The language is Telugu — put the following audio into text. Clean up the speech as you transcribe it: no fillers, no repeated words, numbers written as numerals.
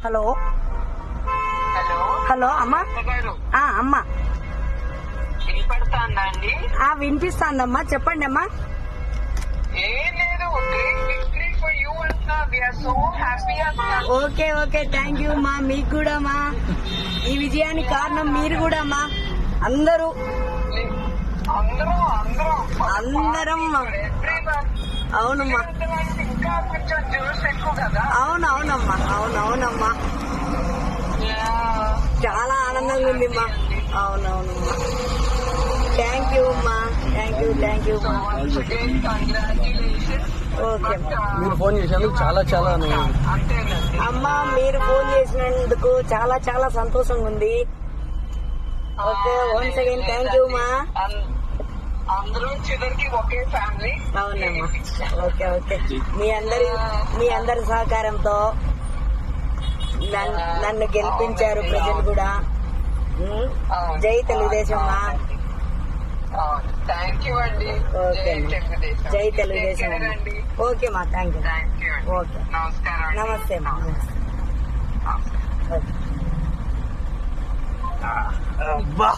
హలో హలో హలో అమ్మా. గారు అమ్మా వినపడుతుందా అండి? వినిపిస్తాందమ్మా, చెప్పండి అమ్మా. ఏం లేదు, గ్రేట్ విక్టరీ ఫర్ యూ అంటున్నా. వీఆర్ సో హ్యాపీ అంటున్నా. ఓకే ఓకే, థ్యాంక్ యూ మా. మీకు కూడా మా, ఈ విజయానికి కారణం మీరు కూడా మా. అందరూ అందరం అవునమ్మా, ఇంకా కొంచెం జ్యూస్ ఎక్కువ కదా. అవునవునమ్మా, అవునవునమ్మా, చాలా ఆనందంగా ఉంది మా. అవునవునమ్మా, థ్యాంక్ యూ అమ్మా, థ్యాంక్ యూ మా. ఓకే మీరు ఫోన్ చేసినందుకు చాలా చాలా అమ్మా, మీరు ఫోన్ చేసినందుకు చాలా చాలా సంతోషంగా ఉంది. Okay, once again thank you మా. అందరూ చివరికి ఒకే ఫ్యామిలీ. అవునమ్మా, ఓకే ఓకే. మీ అందరి సహకారంతో నన్ను గెలిపించారు ప్రజలు కూడా. జై తెలుగుదేశం మా. థ్యాంక్ యూ అండి. ఓకే జై తెలుగుదేశం. ఓకే మా, థ్యాంక్ యూ. ఓకే, నమస్కారం. నమస్తే మా. ఓకే. అబ్బా.